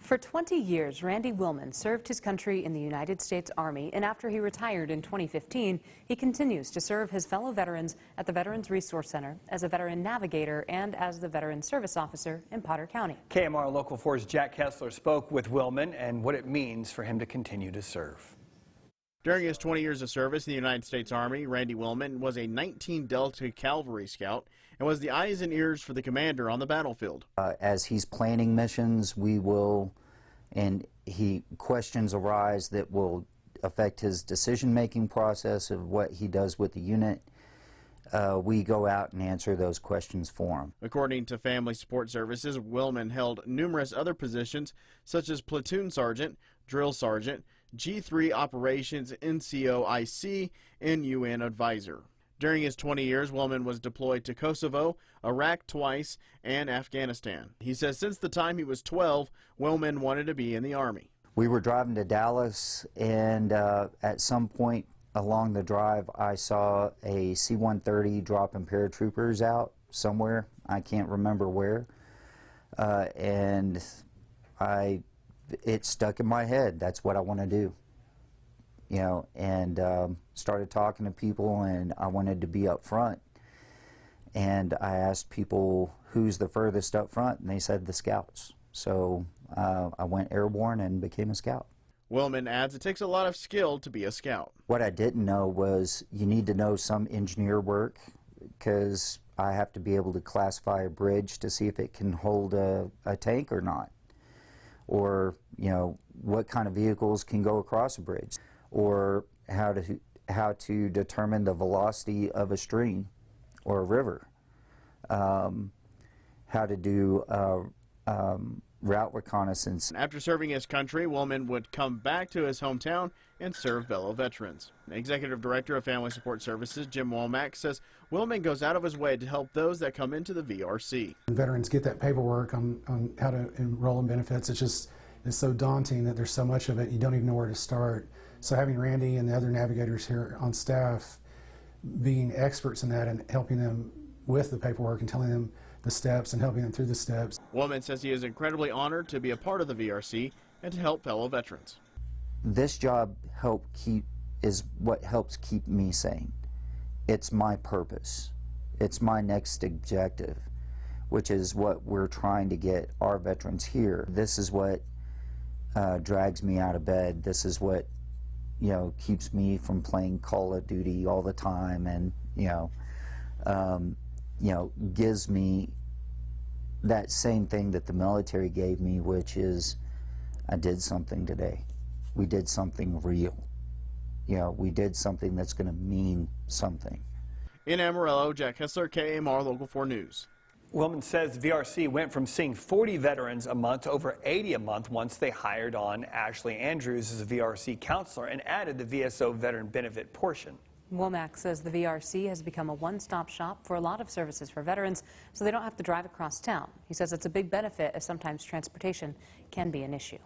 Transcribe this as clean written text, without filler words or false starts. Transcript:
For 20 years, Randy Willmon served his country in the United States Army, and after he retired in 2015, he continues to serve his fellow veterans at the Veterans Resource Center as a veteran navigator and as the Veteran Service Officer in Potter County. KMR Local 4's Jack Kessler spoke with Willmon and what it means for him to continue to serve. During his 20 years of service in the United States Army, Randy Willmon was a 19 Delta Cavalry Scout and was the eyes and ears for the commander on the battlefield. As he's planning missions, questions arise that will affect his decision-making process of what he does with the unit. We go out and answer those questions for him. According to Family Support Services, Willmon held numerous other positions such as platoon sergeant, drill sergeant, G3 operations, NCOIC, and UN advisor. During his 20 years, Willmon was deployed to Kosovo, Iraq twice, and Afghanistan. He says since the time he was 12, Willmon wanted to be in the Army. We were driving to Dallas, and at some point along the drive, I saw a C-130 dropping paratroopers out somewhere. I can't remember where. It stuck in my head. That's what I want to do. You know, and started talking to people, and I wanted to be up front. And I asked people, who's the furthest up front? And they said the Scouts. So I went airborne and became a Scout. Willmon adds it takes a lot of skill to be a Scout. What I didn't know was you need to know some engineer work, because I have to be able to classify a bridge to see if it can hold a tank or not. Or, you know, what kind of vehicles can go across a bridge. Or how to determine the velocity of a stream or a river. How to do route reconnaissance. After serving his country, Willmon would come back to his hometown and serve fellow veterans. Executive Director of Family Support Services, Jim Womack, says Willmon goes out of his way to help those that come into the VRC. Veterans get that paperwork on how to enroll in benefits. It's so daunting that there's so much of it, you don't even know where to start. So having Randy and the other navigators here on staff being experts in that and helping them with the paperwork and telling them the steps and helping them through the steps. Willmon says he is incredibly honored to be a part of the VRC and to help fellow veterans. This job is what helps keep me sane. It's my purpose. It's my next objective, which is what we're trying to get our veterans here. This is what drags me out of bed. This is what, you know, keeps me from playing Call of Duty all the time, and gives me that same thing that the military gave me, which is I did something today. We did something real. You know, we did something that's going to mean something. In Amarillo, Jack Kessler, KMR Local 4 News. Willmon says VRC went from seeing 40 veterans a month to over 80 a month once they hired on Ashley Andrews as a VRC counselor and added the VSO veteran benefit portion. Womack says the VRC has become a one-stop shop for a lot of services for veterans, so they don't have to drive across town. He says it's a big benefit, as sometimes transportation can be an issue.